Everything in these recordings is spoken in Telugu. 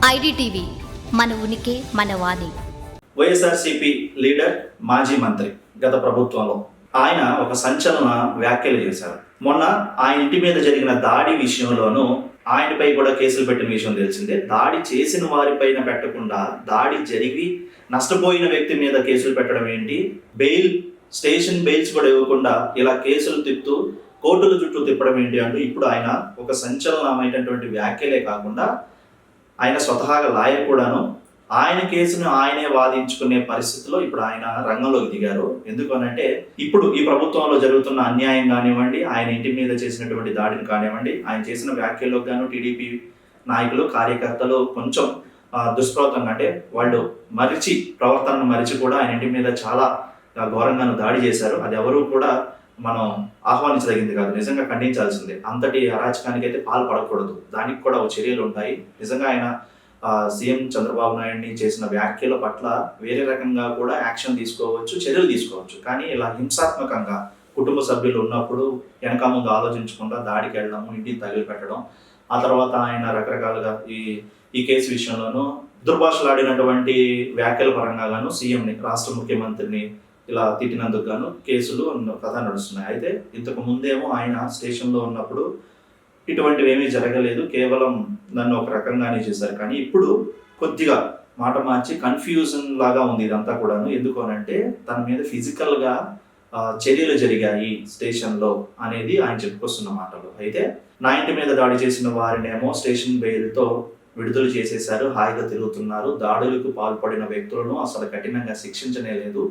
ఐడిటీవీ మన ఉనికి మన వాణి. వైఎస్ఆర్సీపీ లీడర్, మాజీ మంత్రి గత ప్రభుత్వంలో ఆయన ఒక సంచలన వ్యాఖ్యలు చేశారు. మొన్న ఆయన ఇంటి మీద జరిగిన దాడి విషయంలోనూ ఆయనపై కూడా కేసులు పెట్టిన విషయం తెలిసిందే. దాడి చేసిన వారిపైన పెట్టకుండా దాడి జరిగి నష్టపోయిన వ్యక్తి మీద కేసులు పెట్టడం ఏంటి, స్టేషన్ బెయిల్స్ కూడా ఇవ్వకుండా ఇలా కేసులు తిప్పుతూ కోర్టుల చుట్టూ తిప్పడం ఏంటి అంటూ ఇప్పుడు ఆయన ఒక సంచలనమైనటువంటి వ్యాఖ్యలే కాకుండా ఆయన స్వతహాగా లాయర్ కూడాను, ఆయన కేసును ఆయనే వాదించుకునే పరిస్థితిలో ఇప్పుడు ఆయన రంగంలోకి దిగారు. ఎందుకనంటే ఇప్పుడు ఈ ప్రభుత్వంలో జరుగుతున్న అన్యాయం కానివ్వండి, ఆయన ఇంటి మీద చేసినటువంటి దాడిని కానివ్వండి, ఆయన చేసిన వ్యాఖ్యలకు గాను టీడీపీ నాయకులు కార్యకర్తలు కొంచెం దుష్ప్రవర్తన, అంటే వాళ్ళు ప్రవర్తనను మరిచి కూడా ఆయన ఇంటి మీద చాలా ఘోరంగాను దాడి చేశారు. అది ఎవరు కూడా మనం ఆహ్వానించదగింది కాదు, నిజంగా ఖండించాల్సిందే. అంతటి అరాచకానికి అయితే పాల్పడకూడదు, దానికి కూడా చర్యలు ఉంటాయి. నిజంగా ఆయన సీఎం చంద్రబాబు నాయుడిని చేసిన వ్యాఖ్యల పట్ల వేరే రకంగా కూడా యాక్షన్ తీసుకోవచ్చు, చర్యలు తీసుకోవచ్చు. కానీ ఇలా హింసాత్మకంగా కుటుంబ సభ్యులు ఉన్నప్పుడు వెనక ముందు ఆలోచించకుండా దాడికి వెళ్ళడము, ఇంటిని తగిలి పెట్టడం, ఆ తర్వాత ఆయన రకరకాలుగా ఈ కేసు విషయంలోనూ దుర్భాషలాడినటువంటి వ్యాఖ్యల పరంగా గాను సీఎంని, రాష్ట్ర ముఖ్యమంత్రిని ఇలా తిట్టినందుకు గాను కేసులు కథ నడుస్తున్నాయి. అయితే ఇంతకు ముందేమో ఆయన స్టేషన్లో ఉన్నప్పుడు ఇటువంటివి ఏమీ జరగలేదు, కేవలం నన్ను ఒక రకంగానే చేశారు. కానీ ఇప్పుడు కొద్దిగా మాట మార్చి కన్ఫ్యూజన్ లాగా ఉంది ఇదంతా కూడాను. ఎందుకు అనంటే తన మీద ఫిజికల్గా చర్యలు జరిగాయి స్టేషన్లో అనేది ఆయన చెప్పుకొస్తున్న మాటలు. అయితే నా ఇంటి మీద దాడి చేసిన వారినేమో స్టేషన్ బెయిల్తో విడుదల చేసేశారు, హాయిగా తిరుగుతున్నారు. దాడులకు పాల్పడిన వ్యక్తులను అసలు కఠినంగా శిక్షించనే లేదు.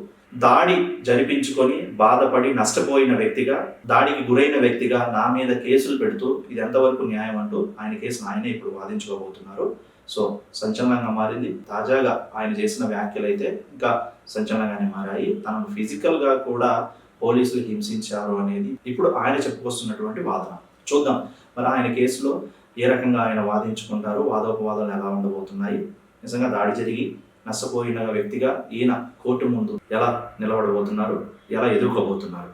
దాడి జరిపించుకొని బాధపడి నష్టపోయిన వ్యక్తిగా, దాడికి గురైన వ్యక్తిగా నా మీద కేసులు పెడుతూ ఇది ఎంతవరకు న్యాయం అంటూ ఆయన కేసును ఆయనే ఇప్పుడు వాదించుకోబోతున్నారు. సో సంచలనంగా మారింది. తాజాగా ఆయన చేసిన వ్యాఖ్యలు అయితే ఇంకా సంచలనంగానే మారాయి. తనను ఫిజికల్గా కూడా పోలీసులు హింసించారు అనేది ఇప్పుడు ఆయన చెప్పుకొస్తున్నటువంటి వాదన. చూద్దాం మరి ఆయన కేసులో ఏ రకంగా ఆయన వాదించుకుంటారు, వాదోపవాదాలు ఎలా ఉండబోతున్నాయి, నిజంగా దాడి జరిగి నష్టపోయిన వ్యక్తిగా ఈయన కోర్టు ముందు ఎలా నిలబడబోతున్నారు, ఎలా ఎదుర్కోబోతున్నారు.